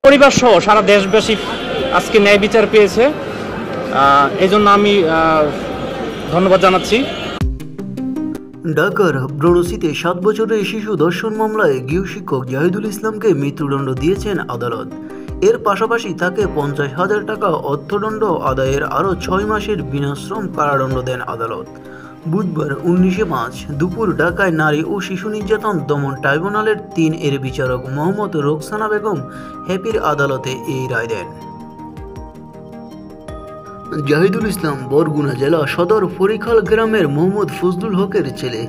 পরিবার সহ সারা দেশবাসী আজকে ন্যায় বিচার পেয়েছে, এই জন্য আমি ধন্যবাদ জানাচ্ছি। ঢাকার ব্রণসিতে 7 বছরের শিশু ধর্ষণ মামলায় গৃহশিক্ষক জাহিদুল ইসলামকে মৃত্যুদণ্ড দিয়েছেন আদালত। এর পাশাপাশি তাকে 50,000 টাকা অর্থদণ্ড আদায়ের আরও 6 মাসের বিনাশ্রম কারাদণ্ড দেন আদালত। বুধবার 19 মার্চ দুপুর ঢাকায় নারী ও শিশু নির্যাতন দমন ট্রাইব্যুনালের 3 এর বিচারক মোহাম্মদ রোকসানা বেগম হ্যাপির আদালতে এই রায় দেন। জাহিদুল ইসলাম বরগুনা জেলা সদর ফরিখাল গ্রামের মোহাম্মদ ফজলুল হকের ছেলে।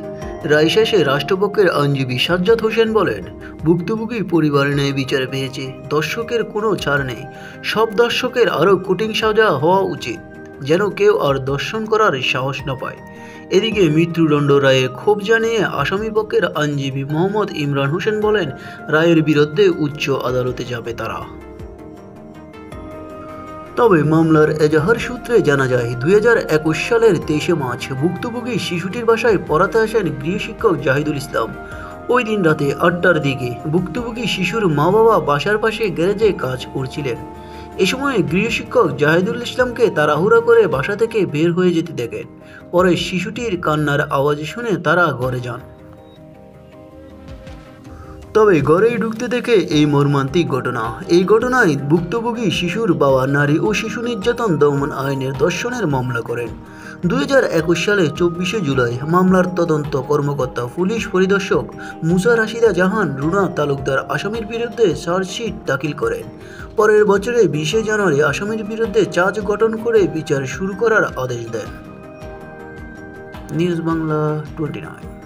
রায় শেষে রাষ্ট্রপক্ষের আইনজীবী সাজ্জাদ হোসেন বলেন, ভুক্তভোগী পরিবার ন্যায় বিচার পেয়েছে, দর্শকের কোনো ছাড় নেই। সব দর্শকের আরও কঠিন সাজা হওয়া উচিত, যেন কেউ আর দর্শন করার সাহস না পায়। এদিকে মৃত্যুদণ্ড রায়ে ক্ষোভ জানিয়ে আসামিপক্ষের আইনজীবী মোহাম্মদ ইমরান হোসেন বলেন, রায়ের বিরুদ্ধে উচ্চ আদালতে যাবে তারা। তবে মামলার এজাহার সূত্রে জানা যায়, 2021 সালের 23 মার্চ ভুক্তভোগী শিশুটির বাসায় পড়াতে আসেন গৃহশিক্ষক জাহিদুল ইসলাম। ওই দিন রাতে 8টার দিকে ভুক্তভোগী শিশুর মা বাবা বাসার পাশে গ্যারেজে কাজ করছিলেন। এ সময় গৃহশিক্ষক জাহিদুল ইসলামকে তাড়াহুড়া করে বাসা থেকে বের হয়ে যেতে দেখেন। পরে শিশুটির কান্নার আওয়াজ শুনে তারা ঘরে যান। তবে ঘরেই ঢুকতে দেখে এই মর্মান্তিক ঘটনা। এই ঘটনায় ভুক্তভোগী শিশুর বাবা নারী ও শিশু নির্যাতন দমন আইনের ধর্ষণের মামলা করেন। 2021 সালে 24 জুলাই মামলার তদন্ত কর্মকর্তা পুলিশ পরিদর্শক মুসা রাশিদা জাহান রুনা তালুকদার আসামির বিরুদ্ধে চার্জশিট দাখিল করেন। পরের বছরে 20 জানুয়ারি আসামির বিরুদ্ধে চার্জ গঠন করে বিচার শুরু করার আদেশ দেন। নিউজ বাংলা 29।